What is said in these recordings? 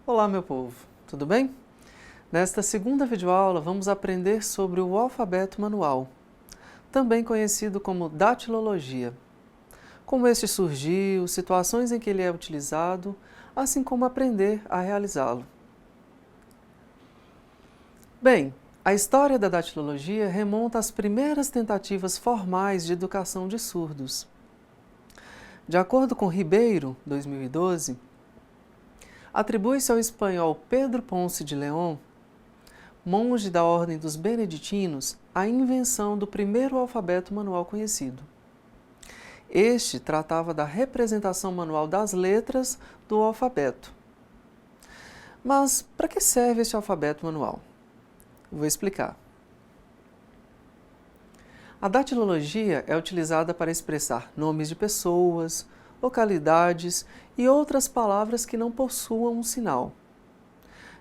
Olá, meu povo, tudo bem? Nesta segunda videoaula vamos aprender sobre o alfabeto manual, também conhecido como datilologia. Como este surgiu, situações em que ele é utilizado, assim como aprender a realizá-lo. Bem, a história da datilologia remonta às primeiras tentativas formais de educação de surdos. De acordo com Ribeiro, 2012, atribui-se ao espanhol Pedro Ponce de León, monge da ordem dos beneditinos, a invenção do primeiro alfabeto manual conhecido. Este tratava da representação manual das letras do alfabeto. Mas para que serve este alfabeto manual? Vou explicar. A datilologia é utilizada para expressar nomes de pessoas, localidades e outras palavras que não possuam um sinal.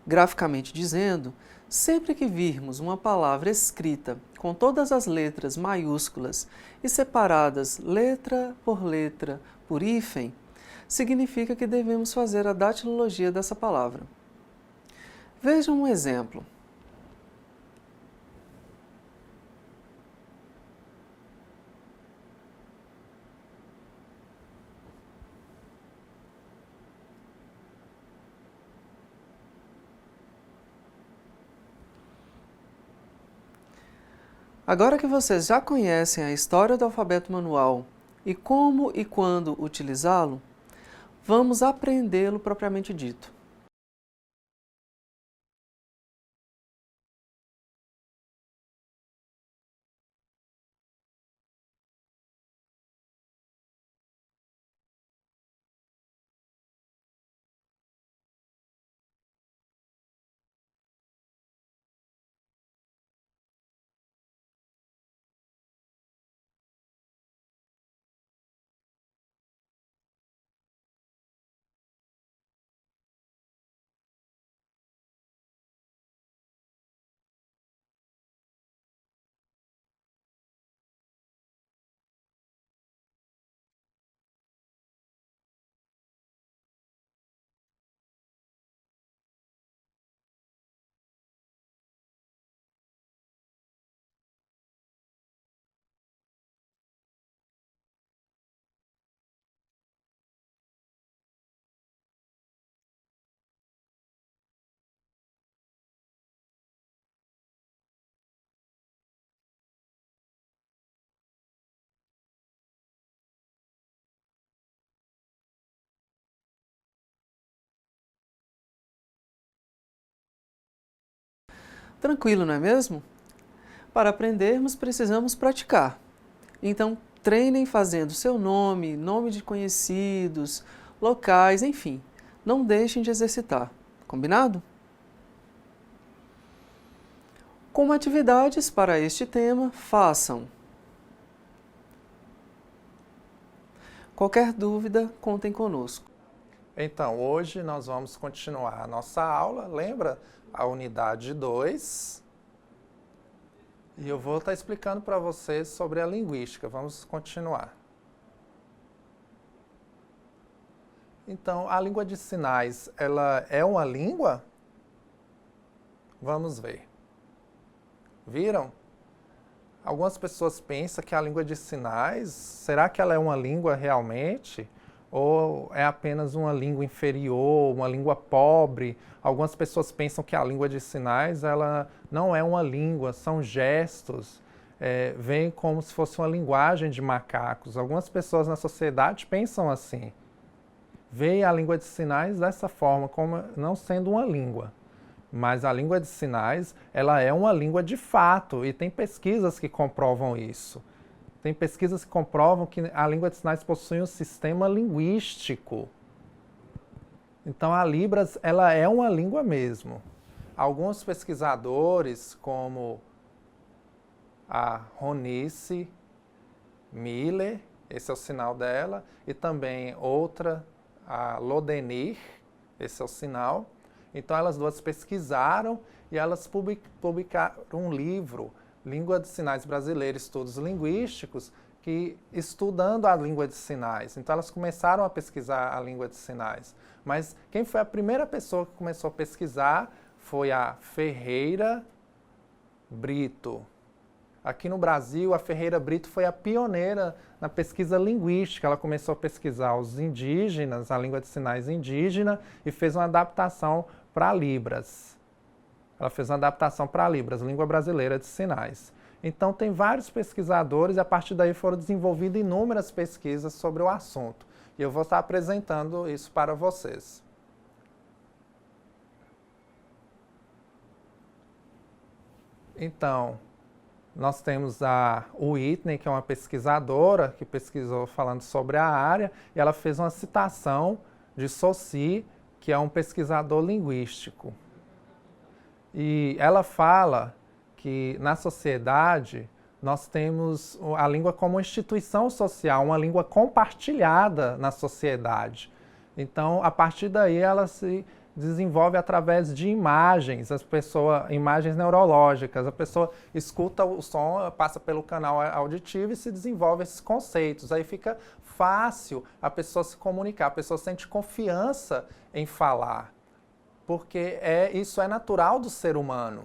Graficamente dizendo, sempre que virmos uma palavra escrita com todas as letras maiúsculas e separadas letra por hífen, significa que devemos fazer a datilologia dessa palavra. Vejam um exemplo. Agora que vocês já conhecem a história do alfabeto manual e como e quando utilizá-lo, vamos aprendê-lo propriamente dito. Tranquilo, não é mesmo? Para aprendermos, precisamos praticar. Então, treinem fazendo seu nome, nome de conhecidos, locais, enfim. Não deixem de exercitar. Combinado? Como atividades para este tema, façam. Qualquer dúvida, contem conosco. Então, hoje nós vamos continuar a nossa aula, lembra? A unidade 2. E eu vou estar explicando para vocês sobre a linguística. Vamos continuar. Então, a língua de sinais, ela é uma língua? Vamos ver. Viram? Algumas pessoas pensam que a língua de sinais, será que ela é uma língua realmente? Ou é apenas uma língua inferior, uma língua pobre? Algumas pessoas pensam que a língua de sinais ela não é uma língua, são gestos, vem como se fosse uma linguagem de macacos. Algumas pessoas na sociedade pensam assim. Veem a língua de sinais dessa forma, como não sendo uma língua. Mas a língua de sinais, ela é uma língua de fato, e tem pesquisas que comprovam isso. Tem pesquisas que comprovam que a língua de sinais possui um sistema linguístico. Então, a Libras, ela é uma língua mesmo. Alguns pesquisadores, como a Ronice Miller, esse é o sinal dela, e também outra, a Lodenir, esse é o sinal. Então, elas duas pesquisaram e elas publicaram um livro, Língua de Sinais Brasileira, Estudos Linguísticos, que estudando a língua de sinais. Então elas começaram a pesquisar a língua de sinais. Mas quem foi a primeira pessoa que começou a pesquisar foi a Ferreira Brito. Aqui no Brasil, a Ferreira Brito foi a pioneira na pesquisa linguística. Ela começou a pesquisar os indígenas, a língua de sinais indígena, e fez uma adaptação para Libras. Ela fez uma adaptação para Libras, língua brasileira de sinais. Então, tem vários pesquisadores e a partir daí foram desenvolvidas inúmeras pesquisas sobre o assunto. E eu vou estar apresentando isso para vocês. Então, nós temos a Whitney, que é uma pesquisadora que pesquisou falando sobre a área, e ela fez uma citação de Saussure, que é um pesquisador linguístico. E ela fala que na sociedade nós temos a língua como uma instituição social, uma língua compartilhada na sociedade. Então, a partir daí, ela se desenvolve através de imagens, imagens neurológicas. A pessoa escuta o som, passa pelo canal auditivo e se desenvolve esses conceitos. Aí fica fácil a pessoa se comunicar, a pessoa sente confiança em falar, porque isso é natural do ser humano.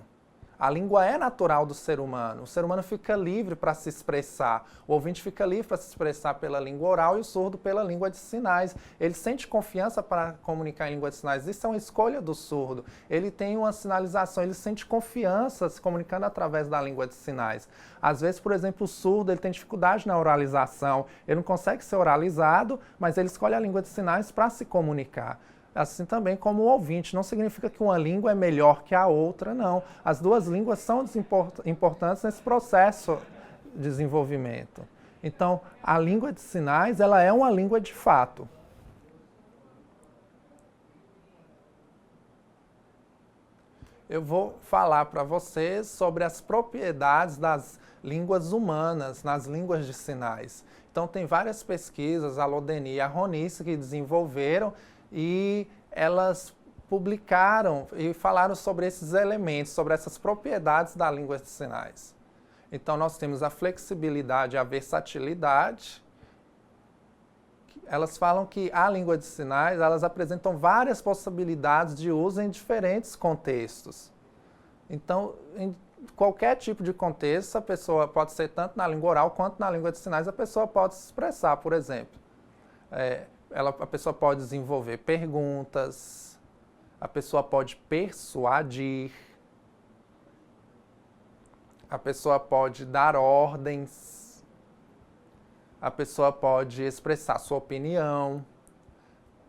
A língua é natural do ser humano. O ser humano fica livre para se expressar. O ouvinte fica livre para se expressar pela língua oral e o surdo pela língua de sinais. Ele sente confiança para comunicar em língua de sinais. Isso é uma escolha do surdo. Ele tem uma sinalização, ele sente confiança se comunicando através da língua de sinais. Às vezes, por exemplo, o surdo ele tem dificuldade na oralização. Ele não consegue ser oralizado, mas ele escolhe a língua de sinais para se comunicar. Assim também como o ouvinte. Não significa que uma língua é melhor que a outra, não. As duas línguas são importantes nesse processo de desenvolvimento. Então, a língua de sinais, ela é uma língua de fato. Eu vou falar para vocês sobre as propriedades das línguas humanas nas línguas de sinais. Então, tem várias pesquisas, a Lodeni e a Ronice, que desenvolveram e elas publicaram e falaram sobre esses elementos, sobre essas propriedades da língua de sinais. Então, nós temos a flexibilidade e a versatilidade. Elas falam que a língua de sinais, elas apresentam várias possibilidades de uso em diferentes contextos. Então, em qualquer tipo de contexto, a pessoa pode ser tanto na língua oral quanto na língua de sinais, a pessoa pode se expressar, por exemplo. A pessoa pode desenvolver perguntas, a pessoa pode persuadir, a pessoa pode dar ordens, a pessoa pode expressar sua opinião,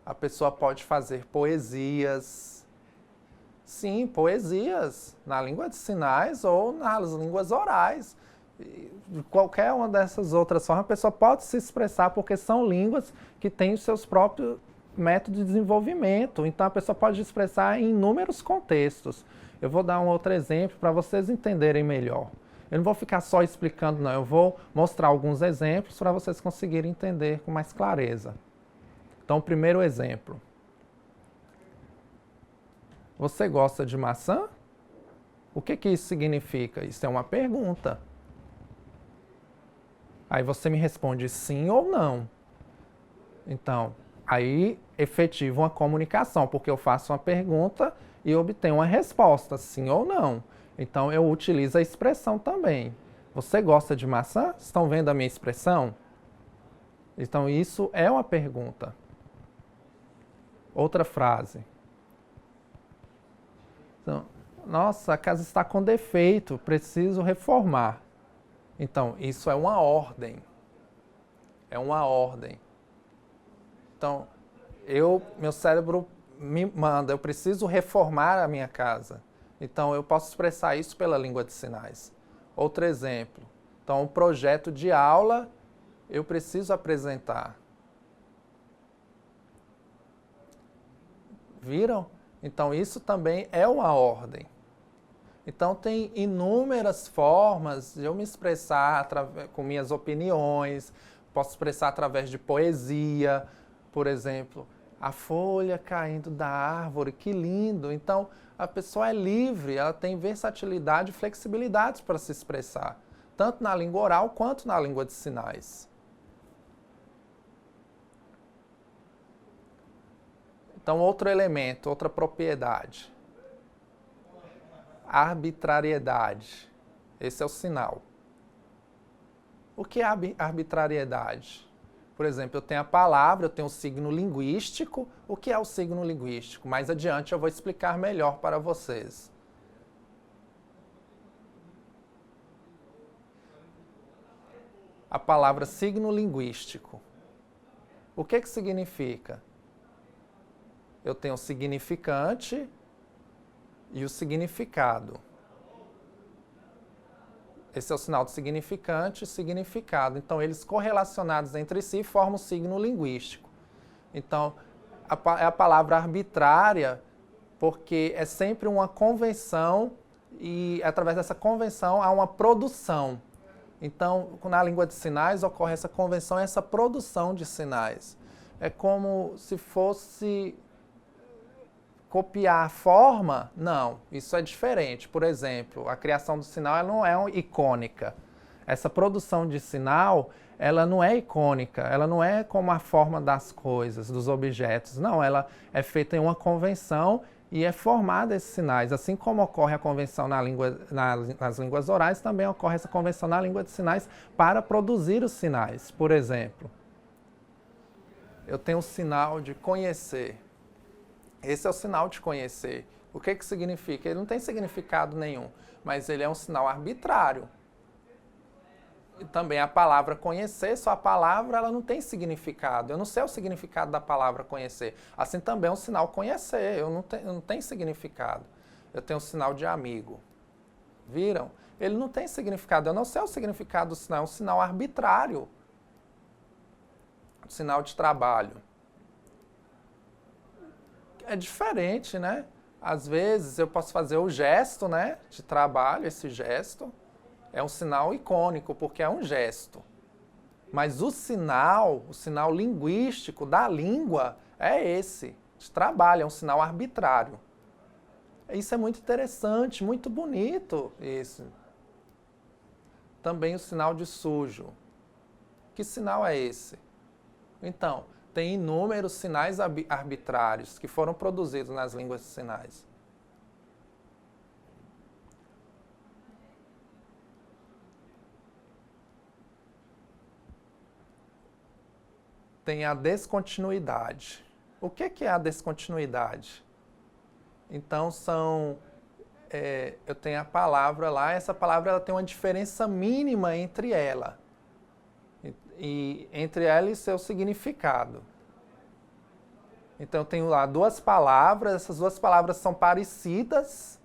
a pessoa pode fazer poesias. Sim, poesias na língua de sinais ou nas línguas orais. De qualquer uma dessas outras formas, a pessoa pode se expressar porque são línguas que têm os seus próprios métodos de desenvolvimento. Então, a pessoa pode expressar em inúmeros contextos. Eu vou dar um outro exemplo para vocês entenderem melhor. Eu não vou ficar só explicando, não. Eu vou mostrar alguns exemplos para vocês conseguirem entender com mais clareza. Então, o primeiro exemplo. Você gosta de maçã? O que isso significa? Isso é uma pergunta. Aí você me responde sim ou não. Então, aí efetiva uma comunicação, porque eu faço uma pergunta e obtenho uma resposta, sim ou não. Então, eu utilizo a expressão também. Você gosta de maçã? Estão vendo a minha expressão? Então, isso é uma pergunta. Outra frase. Então, nossa, a casa está com defeito, preciso reformar. Então, isso é uma ordem. É uma ordem. Então, meu cérebro me manda, eu preciso reformar a minha casa. Então, eu posso expressar isso pela língua de sinais. Outro exemplo. Então, um projeto de aula, eu preciso apresentar. Viram? Então, isso também é uma ordem. Então, tem inúmeras formas de eu me expressar com minhas opiniões. Posso expressar através de poesia, por exemplo, a folha caindo da árvore, que lindo. Então, a pessoa é livre, ela tem versatilidade e flexibilidade para se expressar. tanto na língua oral quanto na língua de sinais. Então, outro elemento, outra propriedade. Arbitrariedade. Esse é o sinal. O que é arbitrariedade? Por exemplo, eu tenho a palavra, eu tenho o signo linguístico. O que é o signo linguístico? Mais adiante eu vou explicar melhor para vocês. A palavra signo linguístico. O que significa? Eu tenho o significante e o significado. Esse é o sinal de significante e significado. Então, eles correlacionados entre si formam o signo linguístico. Então, é a palavra arbitrária porque é sempre uma convenção e, através dessa convenção, há uma produção. Então, na língua de sinais, ocorre essa convenção, essa produção de sinais. É como se fosse copiar a forma? Não, isso é diferente. Por exemplo, a criação do sinal ela não é icônica. Essa produção de sinal, ela não é icônica, ela não é como a forma das coisas, dos objetos. Não, ela é feita em uma convenção e é formada esses sinais. Assim como ocorre a convenção nas línguas orais, também ocorre essa convenção na língua de sinais para produzir os sinais. Por exemplo, eu tenho o sinal de conhecer. Esse é o sinal de conhecer. O que significa? Ele não tem significado nenhum, mas ele é um sinal arbitrário. E também a palavra conhecer, só a palavra ela não tem significado. Eu não sei o significado da palavra conhecer. Assim também é um sinal conhecer, eu não tenho significado. Eu tenho o sinal de amigo. Viram? Ele não tem significado. Eu não sei o significado do sinal, é um sinal arbitrário. O sinal de trabalho. É diferente, né? Às vezes eu posso fazer o gesto, né, de trabalho, esse gesto é um sinal icônico, porque é um gesto. Mas o sinal linguístico da língua é esse, de trabalho, é um sinal arbitrário. Isso é muito interessante, muito bonito isso. Também o sinal de sujo. Que sinal é esse? Então, tem inúmeros sinais arbitrários que foram produzidos nas línguas de sinais. Tem a descontinuidade. O que é a descontinuidade? Então, eu tenho a palavra lá, essa palavra ela tem uma diferença mínima entre ela. E entre ela e seu significado. Então, eu tenho lá duas palavras, essas duas palavras são parecidas,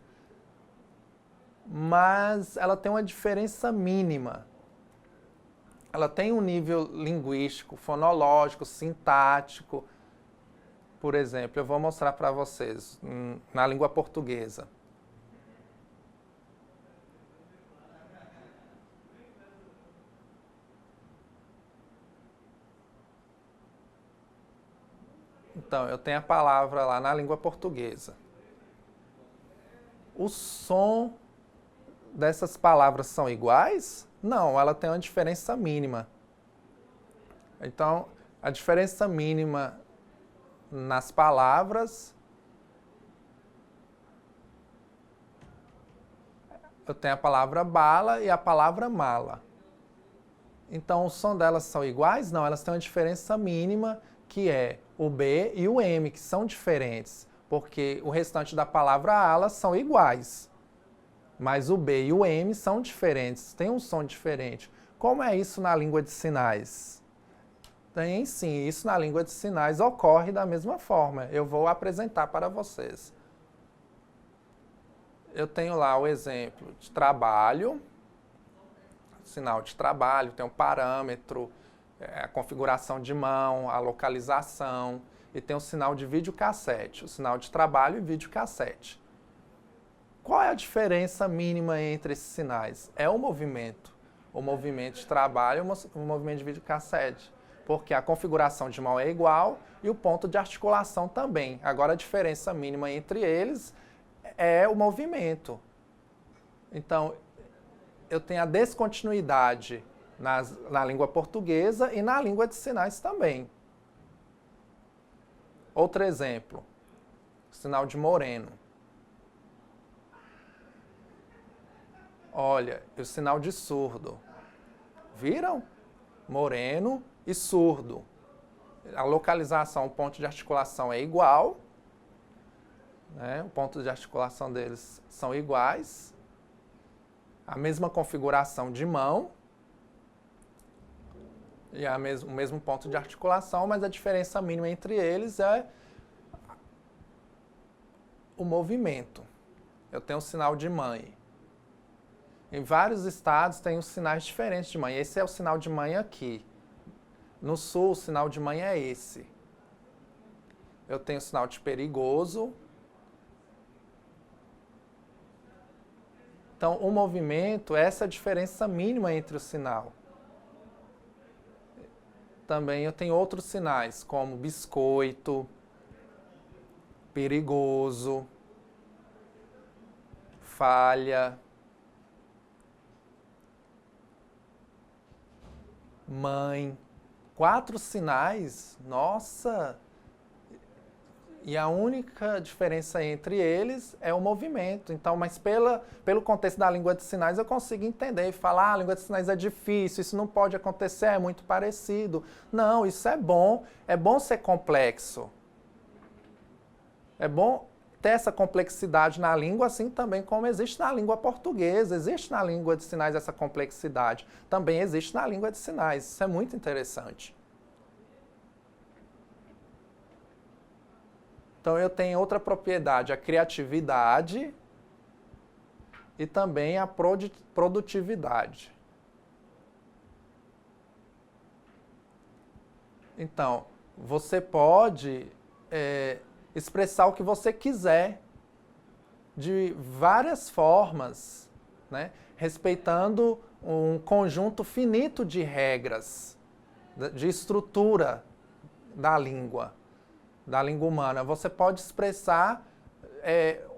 mas ela tem uma diferença mínima. Ela tem um nível linguístico, fonológico, sintático. Por exemplo, eu vou mostrar para vocês na língua portuguesa. Então, eu tenho a palavra lá na língua portuguesa. O som dessas palavras são iguais? Não, ela tem uma diferença mínima. Então, a diferença mínima nas palavras, eu tenho a palavra bala e a palavra mala. Então, o som delas são iguais? Não, elas têm uma diferença mínima, que é o B e o M, que são diferentes, porque o restante da palavra ala são iguais. Mas o B e o M são diferentes, têm um som diferente. Como é isso na língua de sinais? Tem sim, isso na língua de sinais ocorre da mesma forma. Eu vou apresentar para vocês. Eu tenho lá o exemplo de trabalho, sinal de trabalho, tem um parâmetro, a configuração de mão, a localização, e tem o sinal de videocassete, o sinal de trabalho e videocassete. Qual é a diferença mínima entre esses sinais? É o movimento de trabalho e o movimento de videocassete, porque a configuração de mão é igual e o ponto de articulação também. Agora, a diferença mínima entre eles é o movimento. Então, eu tenho a descontinuidade na língua portuguesa e na língua de sinais também. Outro exemplo, o sinal de moreno. Olha, o sinal de surdo. Viram? Moreno e surdo. A localização, o ponto de articulação é igual, né? O ponto de articulação deles são iguais. A mesma configuração de mão e o mesmo ponto de articulação, mas a diferença mínima entre eles é o movimento. Eu tenho o sinal de mãe. Em vários estados tem os sinais diferentes de mãe. Esse é o sinal de mãe aqui. No sul, o sinal de mãe é esse. Eu tenho o sinal de perigoso. Então, o movimento é essa diferença mínima entre o sinal. Também eu tenho outros sinais, como biscoito, perigoso, falha, mãe. 4 sinais, nossa! E a única diferença entre eles é o movimento. Então, mas pelo contexto da língua de sinais, eu consigo entender e falar, a língua de sinais é difícil, isso não pode acontecer, é muito parecido. Não, isso é bom ser complexo. É bom ter essa complexidade na língua, assim também como existe na língua portuguesa, existe na língua de sinais essa complexidade. Também existe na língua de sinais, isso é muito interessante. Então, eu tenho outra propriedade, a criatividade e também a produtividade. Então, você pode expressar o que você quiser de várias formas, né? Respeitando um conjunto finito de regras, de estrutura da língua humana. Você pode expressar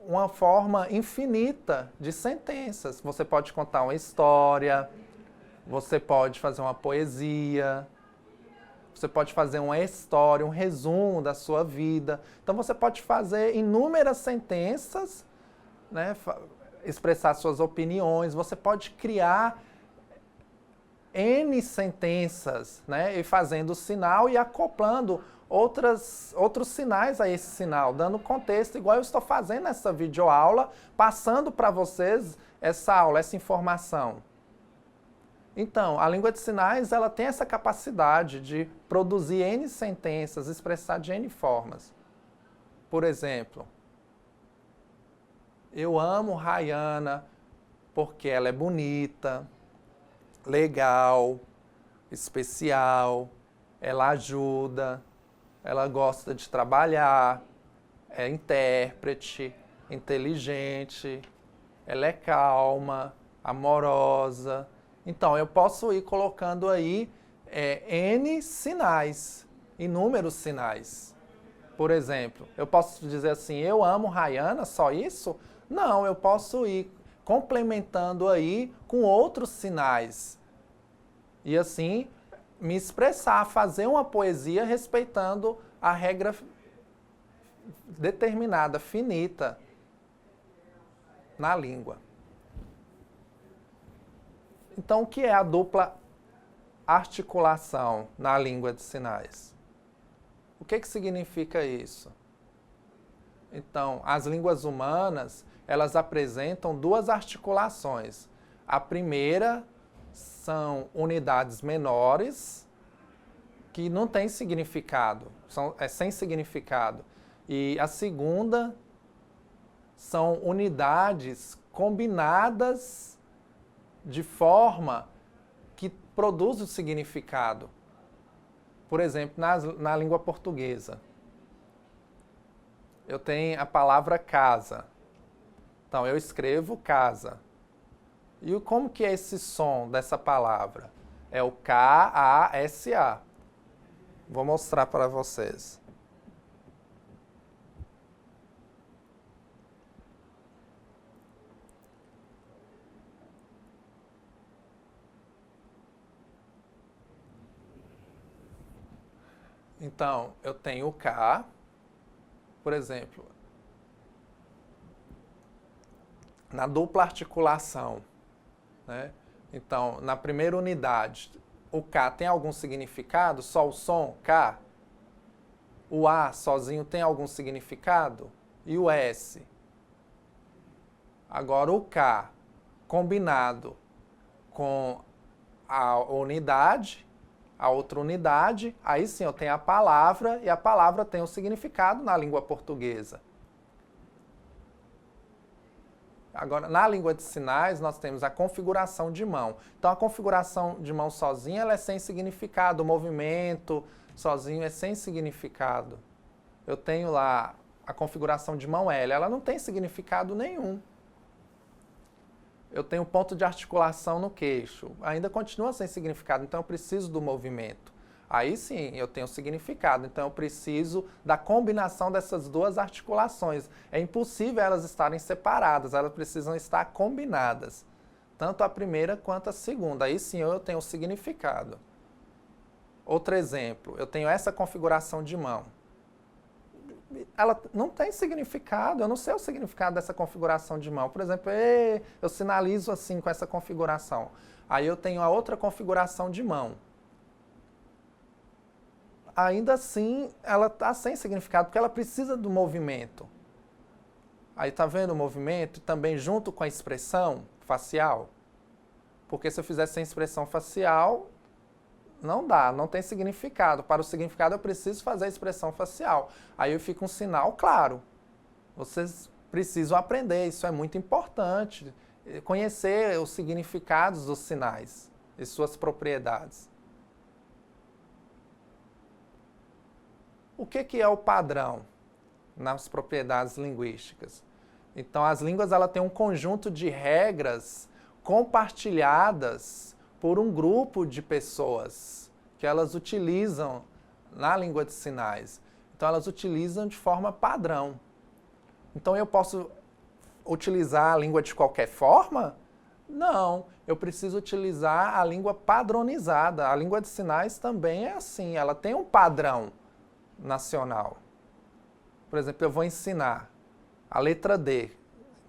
uma forma infinita de sentenças. Você pode contar uma história, você pode fazer uma poesia, você pode fazer uma história, um resumo da sua vida. Então você pode fazer inúmeras sentenças, né, expressar suas opiniões, você pode criar N sentenças, né, e fazendo o sinal e acoplando outros sinais a esse sinal, dando contexto, igual eu estou fazendo nessa videoaula, passando para vocês essa aula, essa informação. Então, a língua de sinais, ela tem essa capacidade de produzir N sentenças, expressar de N formas. Por exemplo, eu amo Rayana porque ela é bonita, legal, especial, ela ajuda, ela gosta de trabalhar, é intérprete, inteligente, ela é calma, amorosa. Então, eu posso ir colocando aí N sinais, inúmeros sinais. Por exemplo, eu posso dizer assim, eu amo Rayana, só isso? Não, eu posso ir complementando aí com outros sinais. E assim, me expressar, fazer uma poesia respeitando a regra determinada, finita, na língua. Então, o que é a dupla articulação na língua de sinais? O que significa isso? Então, as línguas humanas, elas apresentam 2 articulações. A primeira são unidades menores, que não têm significado, é sem significado. E a segunda são unidades combinadas de forma que produz o significado. Por exemplo, na língua portuguesa, eu tenho a palavra casa. Então, eu escrevo casa. E como que é esse som dessa palavra? É o K-A-S-A. Vou mostrar para vocês. Então, eu tenho o K, por exemplo, na dupla articulação, né? Então, na primeira unidade, o K tem algum significado? Só o som, K? O A sozinho tem algum significado? E o S? Agora, o K combinado com a unidade, a outra unidade, aí sim eu tenho a palavra, e a palavra tem um significado na língua portuguesa. Agora, na língua de sinais, nós temos a configuração de mão. Então, a configuração de mão sozinha, ela é sem significado. O movimento sozinho é sem significado. Eu tenho lá a configuração de mão L, ela não tem significado nenhum. Eu tenho ponto de articulação no queixo, ainda continua sem significado, então eu preciso do movimento. Aí sim, eu tenho significado, então eu preciso da combinação dessas duas articulações. É impossível elas estarem separadas, elas precisam estar combinadas. Tanto a primeira quanto a segunda. Aí sim eu tenho significado. Outro exemplo, eu tenho essa configuração de mão. Ela não tem significado, eu não sei o significado dessa configuração de mão. Por exemplo, eu sinalizo assim com essa configuração. Aí eu tenho a outra configuração de mão. Ainda assim, ela está sem significado, porque ela precisa do movimento. Aí está vendo o movimento também junto com a expressão facial? Porque se eu fizer sem expressão facial, não dá, não tem significado. Para o significado eu preciso fazer a expressão facial. Aí eu fico um sinal claro. Vocês precisam aprender, isso é muito importante. Conhecer os significados dos sinais e suas propriedades. O que é o padrão nas propriedades linguísticas? Então, as línguas ela têm um conjunto de regras compartilhadas por um grupo de pessoas que elas utilizam na língua de sinais. Então, elas utilizam de forma padrão. Então, eu posso utilizar a língua de qualquer forma? Não, eu preciso utilizar a língua padronizada. A língua de sinais também é assim, ela tem um padrão nacional. Por exemplo, eu vou ensinar a letra D.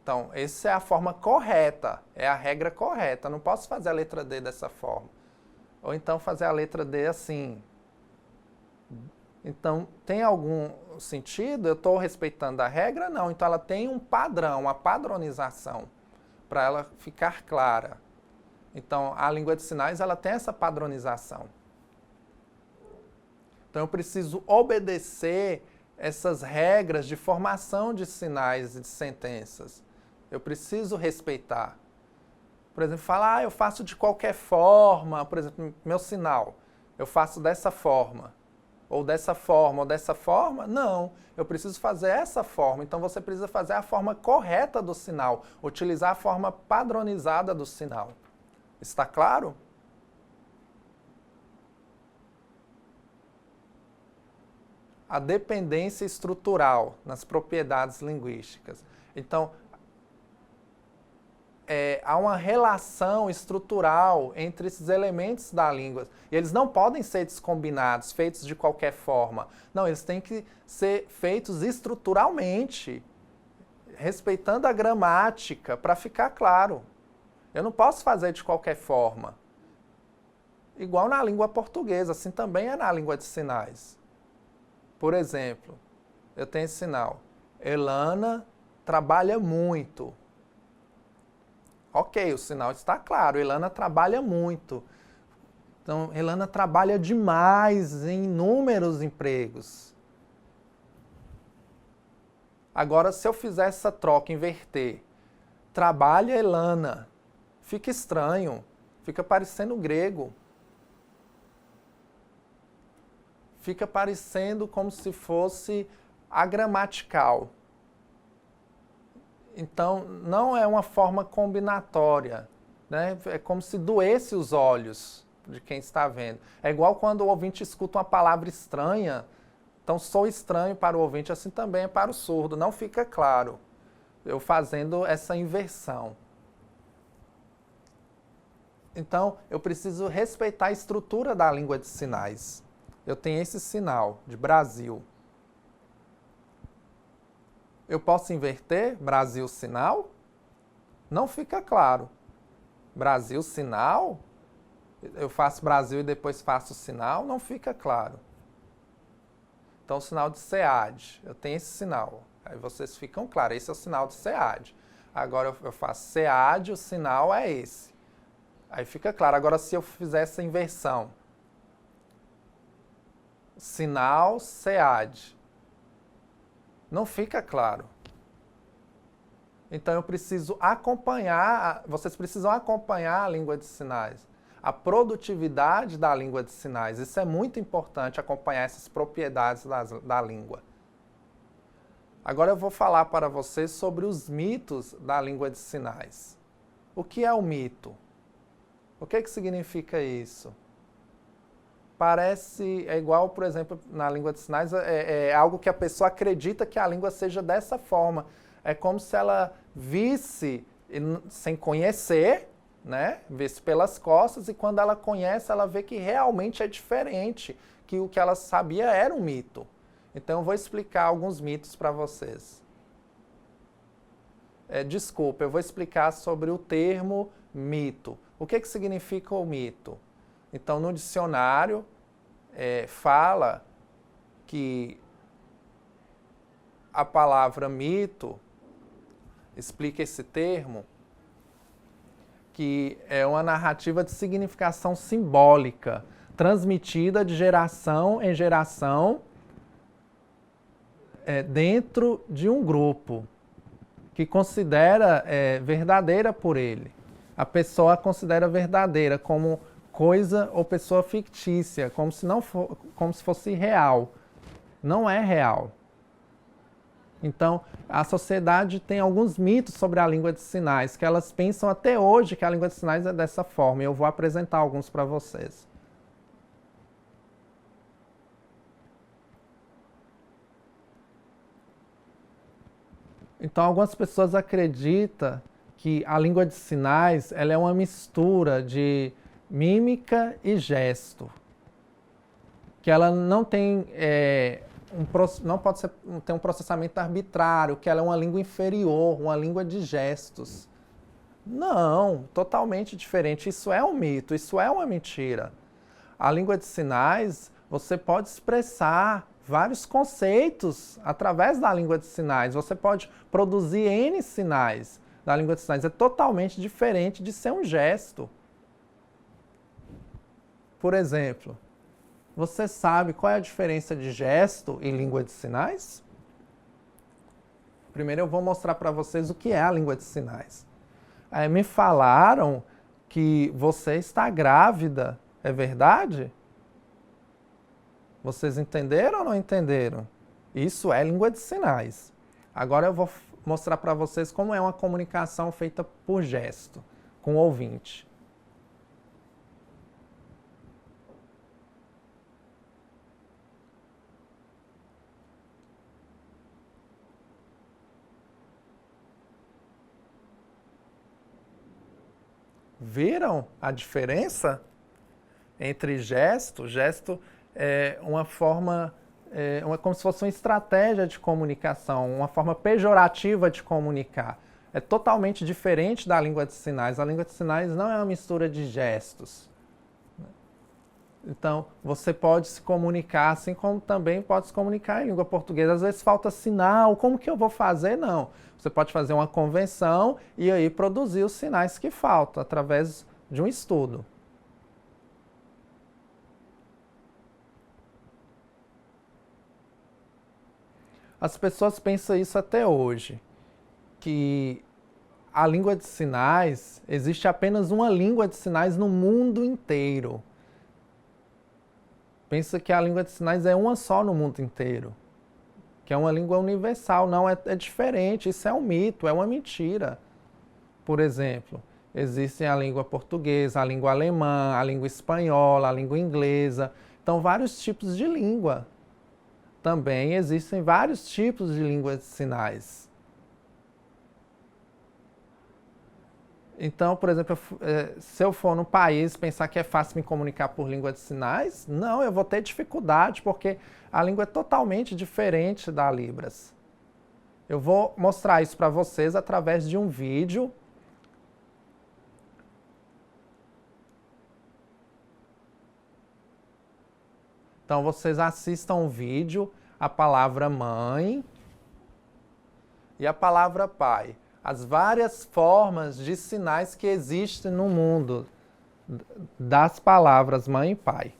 Então, essa é a forma correta, é a regra correta. Eu não posso fazer a letra D dessa forma. Ou então fazer a letra D assim. Então, tem algum sentido? Eu estou respeitando a regra? Não. Então, ela tem um padrão, uma padronização, para ela ficar clara. Então, a língua de sinais, ela tem essa padronização. Então, eu preciso obedecer essas regras de formação de sinais e de sentenças. Eu preciso respeitar. Por exemplo, falar, eu faço de qualquer forma. Por exemplo, meu sinal, eu faço dessa forma. Ou dessa forma, ou dessa forma. Não, eu preciso fazer essa forma. Então, você precisa fazer a forma correta do sinal. Utilizar a forma padronizada do sinal. Está claro? A dependência estrutural nas propriedades linguísticas. Então, há uma relação estrutural entre esses elementos da língua. E eles não podem ser descombinados, feitos de qualquer forma. Não, eles têm que ser feitos estruturalmente, respeitando a gramática, para ficar claro. Eu não posso fazer de qualquer forma. Igual na língua portuguesa, assim também é na língua de sinais. Por exemplo, eu tenho esse sinal. Elana trabalha muito. Ok, o sinal está claro. Elana trabalha muito. Então, Elana trabalha demais em inúmeros empregos. Agora, se eu fizer essa troca, inverter, trabalha Elana, fica estranho, fica parecendo grego. Fica parecendo como se fosse agramatical. Então, não é uma forma combinatória, né? É como se doesse os olhos de quem está vendo. É igual quando o ouvinte escuta uma palavra estranha, então sou estranho para o ouvinte, assim também é para o surdo, não fica claro. Eu fazendo essa inversão. Então, eu preciso respeitar a estrutura da língua de sinais. eu tenho esse sinal de Brasil. Eu posso inverter Brasil sinal? Não fica claro. Brasil sinal? Eu faço Brasil e depois faço sinal? Não fica claro. Então, o sinal de SEAD, eu tenho esse sinal. Aí vocês ficam claros, esse é o sinal de SEAD. Agora eu faço SEAD, o sinal é esse. Aí fica claro. Agora, se eu fizer essa inversão, sinal SEAD, não fica claro. Então, eu preciso acompanhar, vocês precisam acompanhar a língua de sinais. A produtividade da língua de sinais. Isso é muito importante, acompanhar essas propriedades da língua. Agora eu vou falar para vocês sobre os mitos da língua de sinais. O que é o mito? O que significa isso? É igual, por exemplo, na língua de sinais, é algo que a pessoa acredita que a língua seja dessa forma. É como se ela visse, sem conhecer, né? Vê-se pelas costas, e quando ela conhece, ela vê que realmente é diferente, que o que ela sabia era um mito. Então, eu vou explicar alguns mitos para vocês. Desculpa, eu vou explicar sobre o termo mito. O que significa o mito? Então, no dicionário, fala que a palavra mito explica esse termo, que é uma narrativa de significação simbólica, transmitida de geração em geração dentro de um grupo, que considera verdadeira por ele. A pessoa a considera verdadeira como coisa ou pessoa fictícia, como se fosse real. Não é real. Então, a sociedade tem alguns mitos sobre a língua de sinais, que elas pensam até hoje que a língua de sinais é dessa forma, e eu vou apresentar alguns para vocês. Então, algumas pessoas acreditam que a língua de sinais ela é uma mistura de mímica e gesto, que ela não tem não pode ter um processamento arbitrário, que ela é uma língua inferior, uma língua de gestos. Não, totalmente diferente. Isso é um mito, isso é uma mentira. A língua de sinais, você pode expressar vários conceitos através da língua de sinais. Você pode produzir N sinais da língua de sinais. É totalmente diferente de ser um gesto. Por exemplo, você sabe qual é a diferença de gesto e língua de sinais? Primeiro eu vou mostrar para vocês o que é a língua de sinais. Me falaram que você está grávida. É verdade? Vocês entenderam ou não entenderam? Isso é língua de sinais. Agora eu vou mostrar para vocês como é uma comunicação feita por gesto, com o ouvinte. Viram a diferença entre gesto? Gesto é uma forma, como se fosse uma estratégia de comunicação, uma forma pejorativa de comunicar. É totalmente diferente da língua de sinais. A língua de sinais não é uma mistura de gestos. Então, você pode se comunicar, assim como também pode se comunicar em língua portuguesa. Às vezes falta sinal, como que eu vou fazer? Não. Você pode fazer uma convenção e aí produzir os sinais que faltam, através de um estudo. As pessoas pensam isso até hoje, que a língua de sinais, existe apenas uma língua de sinais no mundo inteiro. Pensa que a língua de sinais é uma só no mundo inteiro, que é uma língua universal. Não, é diferente, isso é um mito, é uma mentira. Por exemplo, existe a língua portuguesa, a língua alemã, a língua espanhola, a língua inglesa. Então, vários tipos de língua. Também existem vários tipos de línguas de sinais. Então, por exemplo, se eu for no país pensar que é fácil me comunicar por língua de sinais, não, eu vou ter dificuldade, porque a língua é totalmente diferente da Libras. Eu vou mostrar isso para vocês através de um vídeo. Então, vocês assistam o vídeo, a palavra mãe e a palavra pai. As várias formas de sinais que existem no mundo das palavras mãe e pai.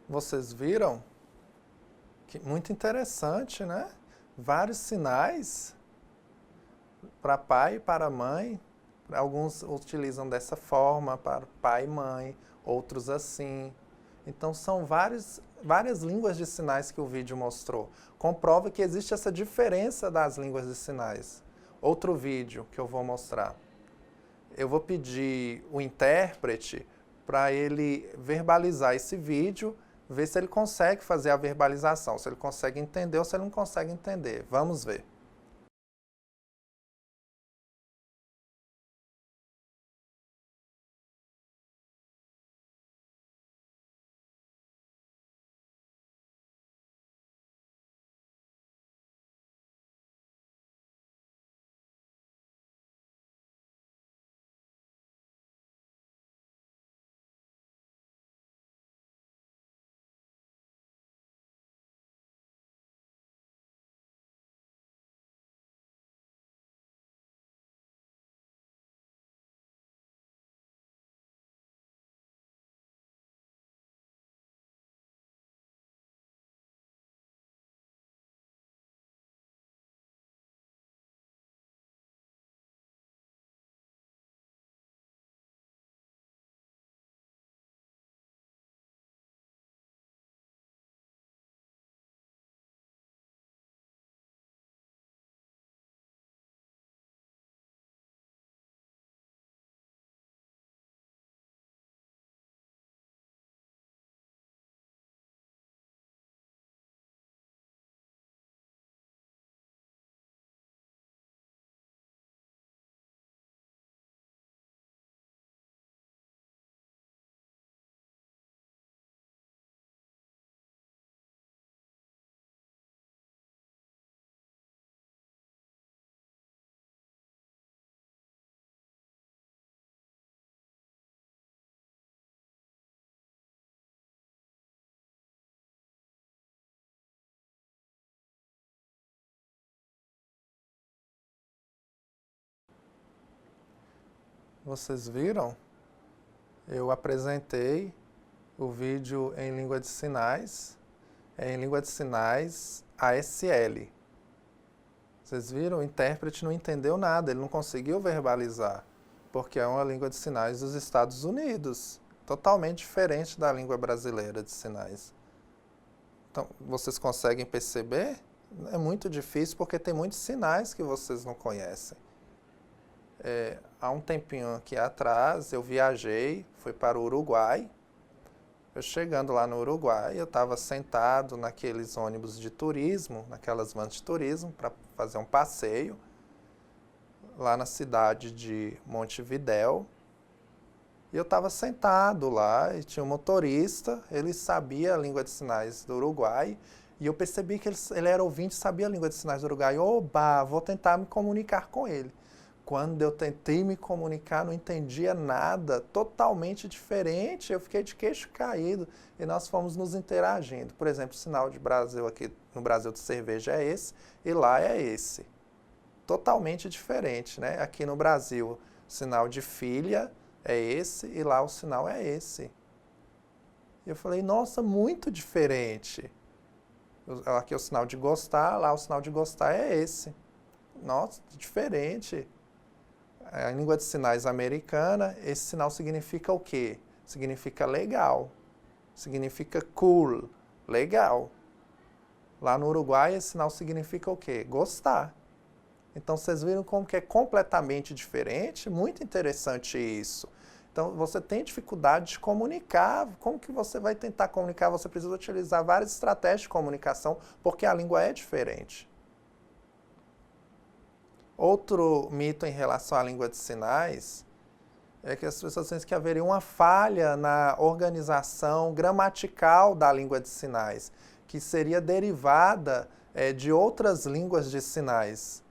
Vocês viram? Que muito interessante, né? Vários sinais para pai e para mãe. Alguns utilizam dessa forma para pai e mãe, outros assim. Então são várias línguas de sinais que o vídeo mostrou. Comprova que existe essa diferença das línguas de sinais. Outro vídeo que eu vou mostrar. Eu vou pedir o intérprete para ele verbalizar esse vídeo, ver se ele consegue fazer a verbalização, se ele consegue entender ou se ele não consegue entender. Vamos ver. Vocês viram? Eu apresentei o vídeo em língua de sinais, em língua de sinais ASL. Vocês viram? O intérprete não entendeu nada, ele não conseguiu verbalizar, porque é uma língua de sinais dos Estados Unidos, totalmente diferente da língua brasileira de sinais. Então, vocês conseguem perceber? É muito difícil porque tem muitos sinais que vocês não conhecem. Há um tempinho aqui atrás, eu viajei, fui para o Uruguai. Eu chegando lá no Uruguai, eu estava sentado naqueles ônibus de turismo, naquelas vans de turismo, para fazer um passeio, lá na cidade de Montevidéu. E eu estava sentado lá e tinha um motorista, ele sabia a língua de sinais do Uruguai, e eu percebi que ele era ouvinte e sabia a língua de sinais do Uruguai. Oba, vou tentar me comunicar com ele. Quando eu tentei me comunicar, não entendia nada, totalmente diferente, eu fiquei de queixo caído e nós fomos nos interagindo. Por exemplo, o sinal de Brasil aqui no Brasil de cerveja é esse e lá é esse. Totalmente diferente, né? Aqui no Brasil, o sinal de filha é esse e lá o sinal é esse. E eu falei, nossa, muito diferente. Aqui é o sinal de gostar, lá o sinal de gostar é esse. Nossa, diferente. A língua de sinais americana, esse sinal significa o quê? Significa legal. Significa cool, legal. Lá no Uruguai, esse sinal significa o quê? Gostar. Então, vocês viram como que é completamente diferente? Muito interessante isso. Então, você tem dificuldade de comunicar. Como que você vai tentar comunicar? Você precisa utilizar várias estratégias de comunicação, porque a língua é diferente. Outro mito em relação à língua de sinais é que as pessoas pensam que haveria uma falha na organização gramatical da língua de sinais, que seria derivada de outras línguas de sinais.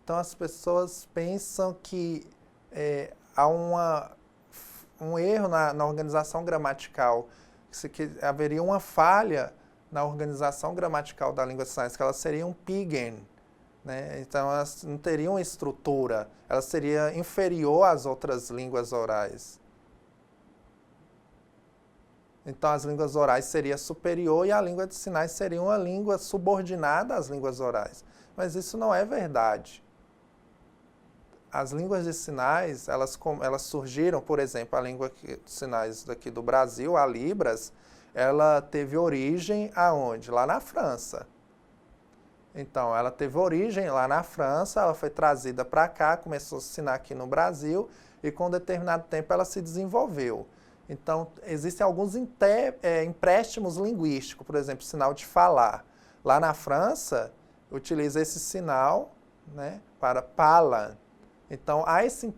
Então as pessoas pensam que há um erro na organização gramatical, que haveria uma falha na organização gramatical da língua de sinais, que elas seriam pidgin, né? Então elas não teriam estrutura, ela seria inferior às outras línguas orais. Então as línguas orais seria superior e a língua de sinais seria uma língua subordinada às línguas orais. Mas isso não é verdade. As línguas de sinais, elas surgiram, por exemplo, a língua de sinais daqui do Brasil, a Libras, ela teve origem aonde? Lá na França. Então, ela teve origem lá na França, ela foi trazida para cá, começou a assinar aqui no Brasil e com um determinado tempo ela se desenvolveu. Então, existem alguns empréstimos linguísticos, por exemplo, sinal de falar. Lá na França, utiliza esse sinal, né, para parler. Então, há esse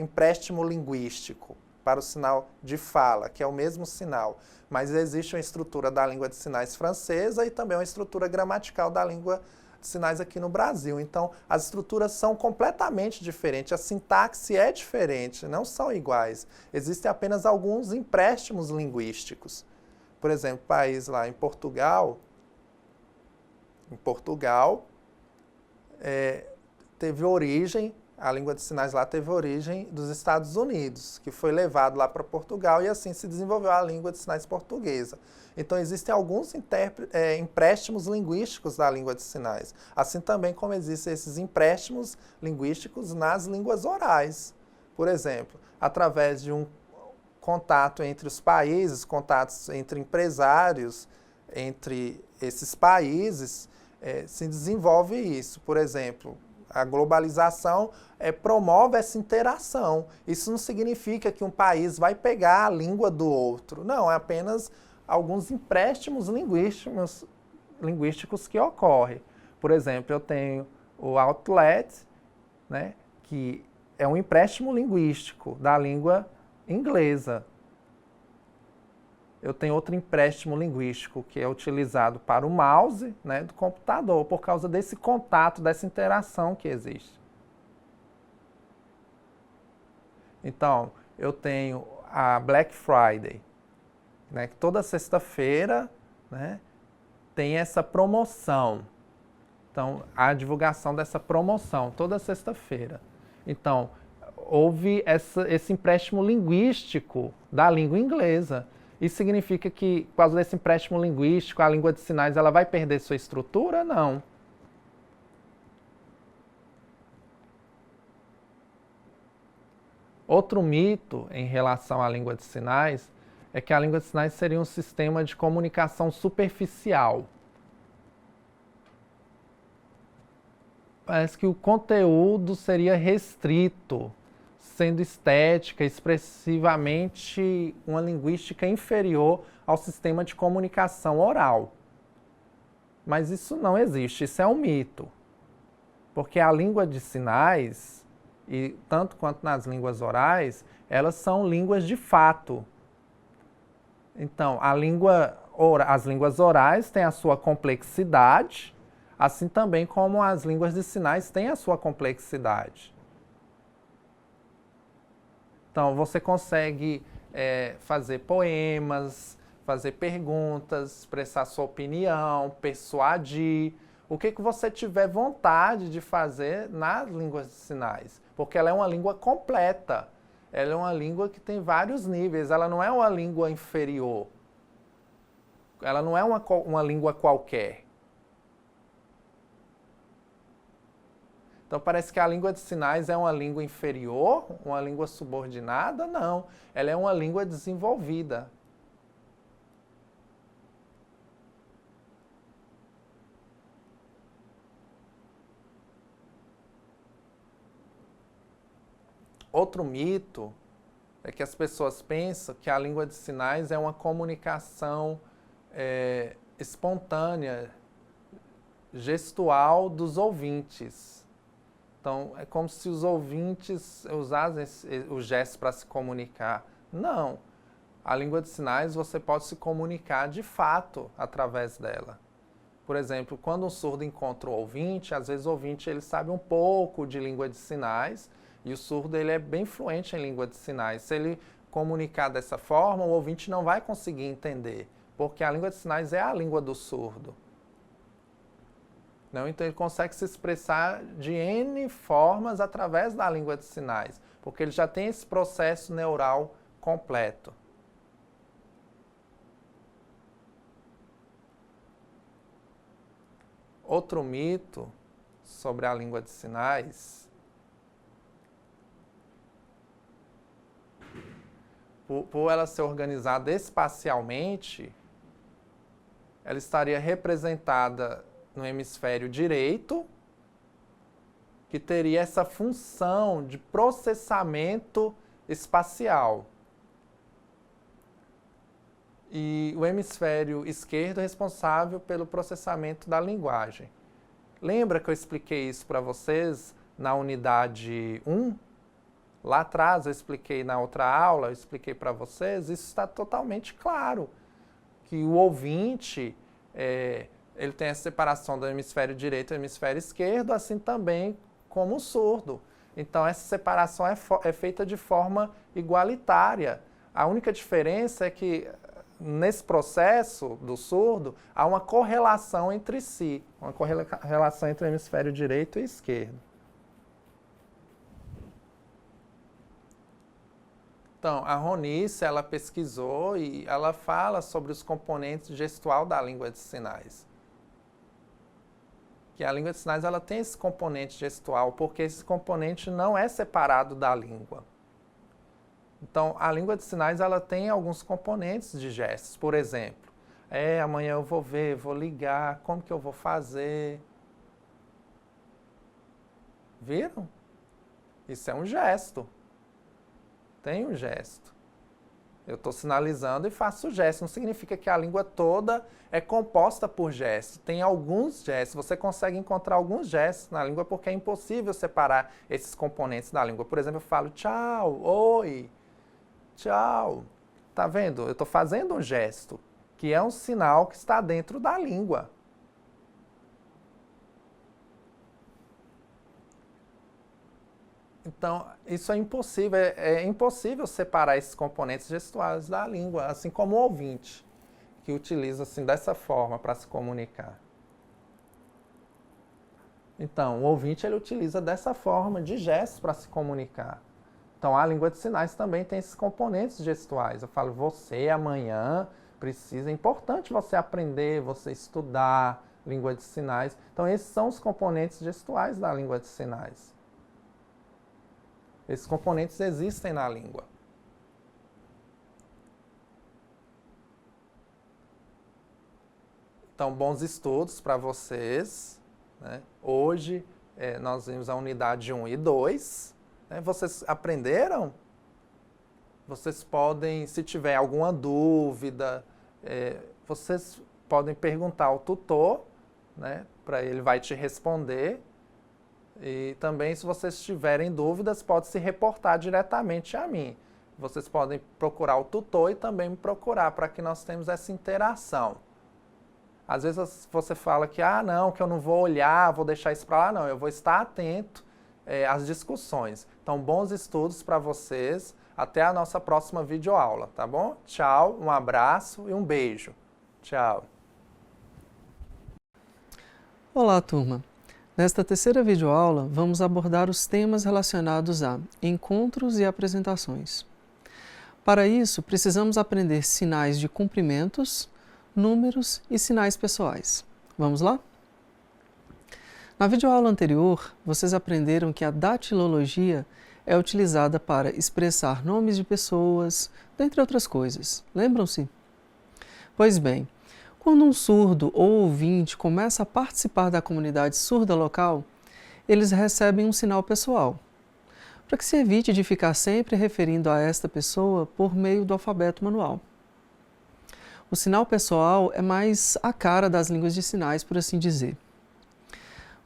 empréstimo linguístico para o sinal de fala, que é o mesmo sinal. Mas existe uma estrutura da língua de sinais francesa e também uma estrutura gramatical da língua de sinais aqui no Brasil. Então, as estruturas são completamente diferentes, a sintaxe é diferente, não são iguais. Existem apenas alguns empréstimos linguísticos. Por exemplo, país lá em Portugal, teve origem, a língua de sinais lá teve origem dos Estados Unidos, que foi levado lá para Portugal e assim se desenvolveu a língua de sinais portuguesa. Então existem alguns empréstimos linguísticos da língua de sinais, assim também como existem esses empréstimos linguísticos nas línguas orais. Por exemplo, através de um contato entre os países, contatos entre empresários, entre esses países, se desenvolve isso. Por exemplo, a globalização promove essa interação. Isso não significa que um país vai pegar a língua do outro. Não, é apenas alguns empréstimos linguísticos que ocorrem. Por exemplo, eu tenho o outlet, né, que é um empréstimo linguístico da língua inglesa. Eu tenho outro empréstimo linguístico que é utilizado para o mouse, né, do computador, por causa desse contato, dessa interação que existe. Então, eu tenho a Black Friday, né, que toda sexta-feira, né, tem essa promoção. Então, a divulgação dessa promoção, toda sexta-feira. Então, houve esse empréstimo linguístico da língua inglesa. Isso significa que, por causa desse empréstimo linguístico, a língua de sinais ela vai perder sua estrutura? Não. Outro mito em relação à língua de sinais é que a língua de sinais seria um sistema de comunicação superficial. Parece que o conteúdo seria restrito, sendo estética, expressivamente uma linguística inferior ao sistema de comunicação oral. Mas isso não existe, isso é um mito. Porque a língua de sinais, e tanto quanto nas línguas orais, elas são línguas de fato. Então, as línguas orais têm a sua complexidade, assim também como as línguas de sinais têm a sua complexidade. Então, você consegue fazer poemas, fazer perguntas, expressar sua opinião, persuadir, o que você tiver vontade de fazer nas línguas de sinais, porque ela é uma língua completa, ela é uma língua que tem vários níveis, ela não é uma língua inferior, ela não é uma língua qualquer. Então parece que a língua de sinais é uma língua inferior, uma língua subordinada? Não, ela é uma língua desenvolvida. Outro mito é que as pessoas pensam que a língua de sinais é uma comunicação espontânea, gestual dos ouvintes. Então, é como se os ouvintes usassem os gestos para se comunicar. Não. A língua de sinais você pode se comunicar de fato através dela. Por exemplo, quando um surdo encontra o ouvinte, às vezes o ouvinte ele sabe um pouco de língua de sinais e o surdo ele é bem fluente em língua de sinais. Se ele comunicar dessa forma, o ouvinte não vai conseguir entender, porque a língua de sinais é a língua do surdo. Não? Então ele consegue se expressar de N formas através da língua de sinais, porque ele já tem esse processo neural completo. Outro mito sobre a língua de sinais, por ela ser organizada espacialmente, ela estaria representada no hemisfério direito, que teria essa função de processamento espacial. E o hemisfério esquerdo é responsável pelo processamento da linguagem. Lembra que eu expliquei isso para vocês na unidade 1? Lá atrás eu expliquei na outra aula, eu expliquei para vocês, isso está totalmente claro, que o ouvinte ele tem a separação do hemisfério direito e do hemisfério esquerdo, assim também como o surdo. Então, essa separação é feita de forma igualitária. A única diferença é que, nesse processo do surdo, há uma correlação entre si, uma correlação entre o hemisfério direito e esquerdo. Então, a Ronice, ela pesquisou e ela fala sobre os componentes gestual da língua de sinais. Que a língua de sinais ela tem esse componente gestual, porque esse componente não é separado da língua. Então, a língua de sinais ela tem alguns componentes de gestos. Por exemplo, amanhã eu vou ver, vou ligar, como que eu vou fazer? Viram? Isso é um gesto. Tem um gesto. Eu estou sinalizando e faço o gesto. Não significa que a língua toda é composta por gestos. Tem alguns gestos. Você consegue encontrar alguns gestos na língua porque é impossível separar esses componentes da língua. Por exemplo, eu falo tchau, oi, tchau. Tá vendo? Eu estou fazendo um gesto, que é um sinal que está dentro da língua. Então, isso é impossível. É impossível separar esses componentes gestuais da língua, assim como o ouvinte, que utiliza assim, dessa forma para se comunicar. Então, o ouvinte ele utiliza dessa forma de gestos para se comunicar. Então, a língua de sinais também tem esses componentes gestuais. Eu falo, você amanhã precisa, é importante você aprender, você estudar língua de sinais. Então, esses são os componentes gestuais da língua de sinais. Esses componentes existem na língua. Então, bons estudos para vocês, né? Hoje, nós vimos a unidade 1 e 2. Né? Vocês aprenderam? Vocês podem, se tiver alguma dúvida, vocês podem perguntar ao tutor, né? Para ele vai te responder. E também, se vocês tiverem dúvidas, pode se reportar diretamente a mim. Vocês podem procurar o tutor e também me procurar para que nós tenhamos essa interação. Às vezes você fala que, não, que eu não vou olhar, vou deixar isso para lá. Não, eu vou estar atento às discussões. Então, bons estudos para vocês. Até a nossa próxima videoaula, tá bom? Tchau, um abraço e um beijo. Tchau. Olá, turma! Nesta terceira videoaula, vamos abordar os temas relacionados a encontros e apresentações. Para isso, precisamos aprender sinais de cumprimentos, números e sinais pessoais. Vamos lá? Na videoaula anterior, vocês aprenderam que a datilologia é utilizada para expressar nomes de pessoas, dentre outras coisas. Lembram-se? Pois bem, quando um surdo ou ouvinte começa a participar da comunidade surda local, eles recebem um sinal pessoal, para que se evite de ficar sempre referindo a esta pessoa por meio do alfabeto manual. O sinal pessoal é mais a cara das línguas de sinais, por assim dizer.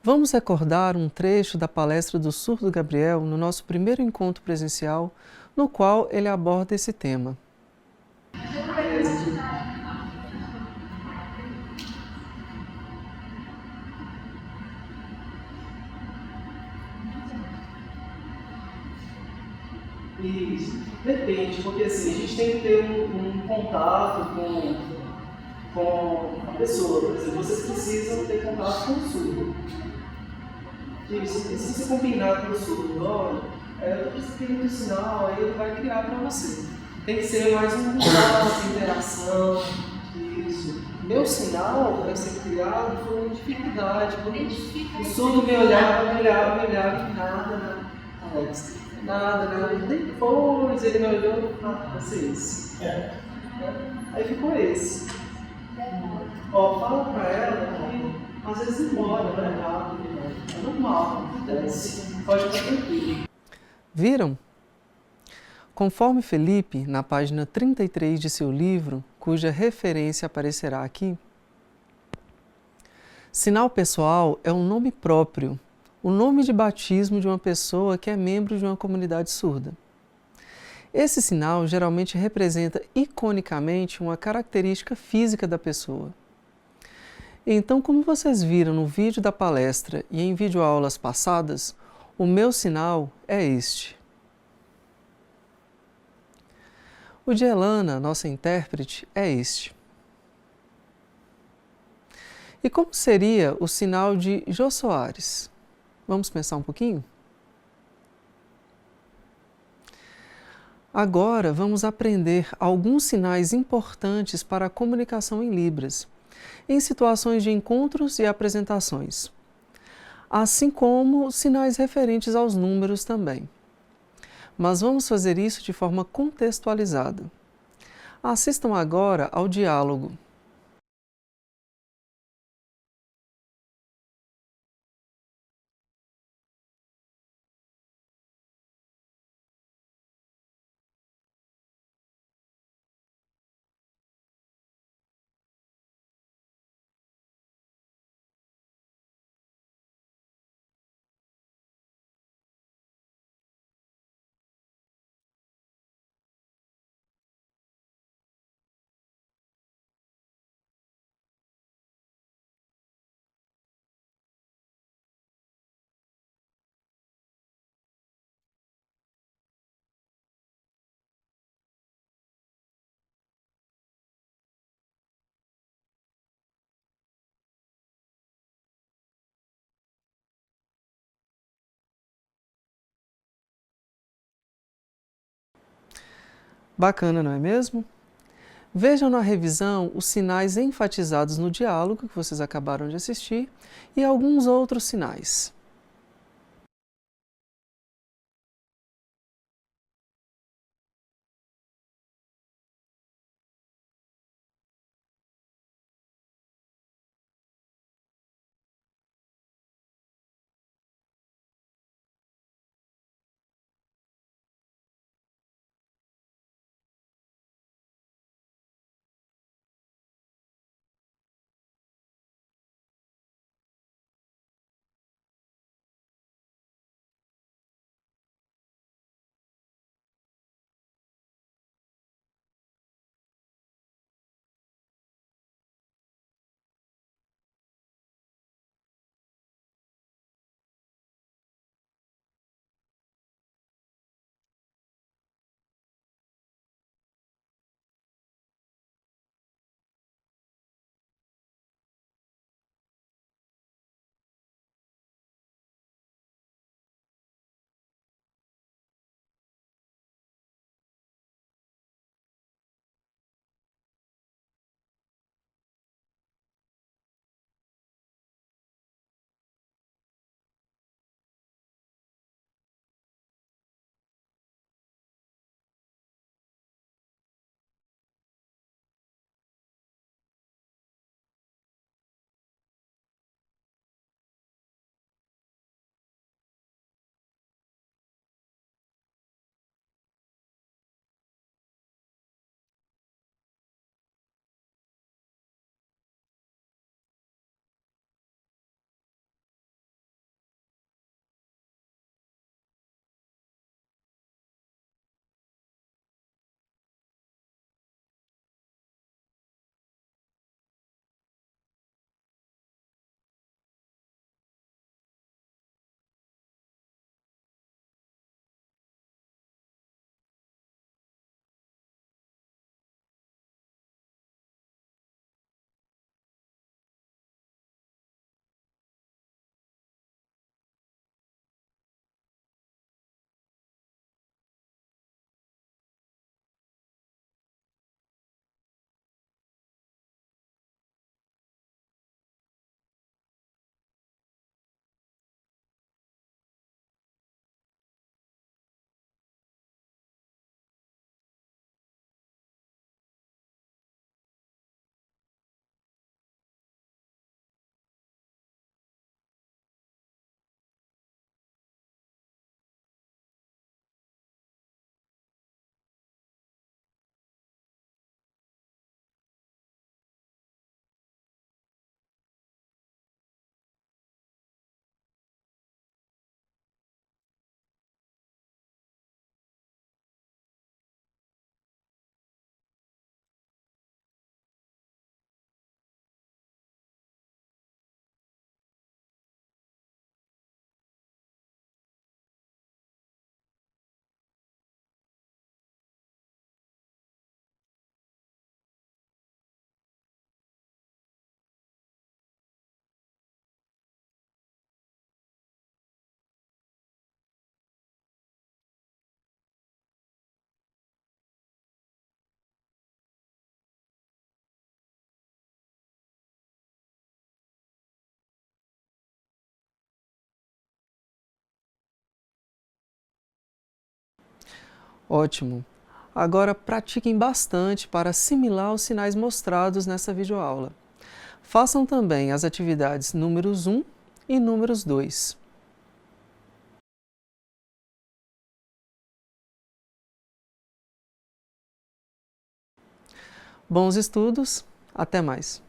Vamos recordar um trecho da palestra do surdo Gabriel no nosso primeiro encontro presencial, no qual ele aborda esse tema. Isso, depende, porque assim, a gente tem que ter um contato com a pessoa, por exemplo, vocês precisam ter contato com o surdo. Isso, e se você combinar com o surdo, olha, eu estou precisando de um sinal, aí ele vai criar para você. Tem que ser mais um contato, interação, isso. Meu sinal para ser criado foi uma dificuldade, porque o surdo me olhava, e nada, Alex. Nada. Depois ele me olhou e falou, vai ser esse. Aí ficou esse. Fala pra ela que às vezes demora, né? Rápido, né? É normal, acontece. Pode ficar tranquilo. Viram? Conforme Felipe, na página 33 de seu livro, cuja referência aparecerá aqui, sinal pessoal é um nome próprio, o nome de batismo de uma pessoa que é membro de uma comunidade surda. Esse sinal geralmente representa iconicamente uma característica física da pessoa. Então, como vocês viram no vídeo da palestra e em videoaulas passadas, o meu sinal é este. O de Elana, nossa intérprete, é este. E como seria o sinal de Jô Soares? Vamos pensar um pouquinho? Agora vamos aprender alguns sinais importantes para a comunicação em Libras, em situações de encontros e apresentações, assim como sinais referentes aos números também. Mas vamos fazer isso de forma contextualizada. Assistam agora ao diálogo. Bacana, não é mesmo? Vejam na revisão os sinais enfatizados no diálogo que vocês acabaram de assistir e alguns outros sinais. Ótimo! Agora pratiquem bastante para assimilar os sinais mostrados nessa videoaula. Façam também as atividades números 1 e números 2. Bons estudos, até mais!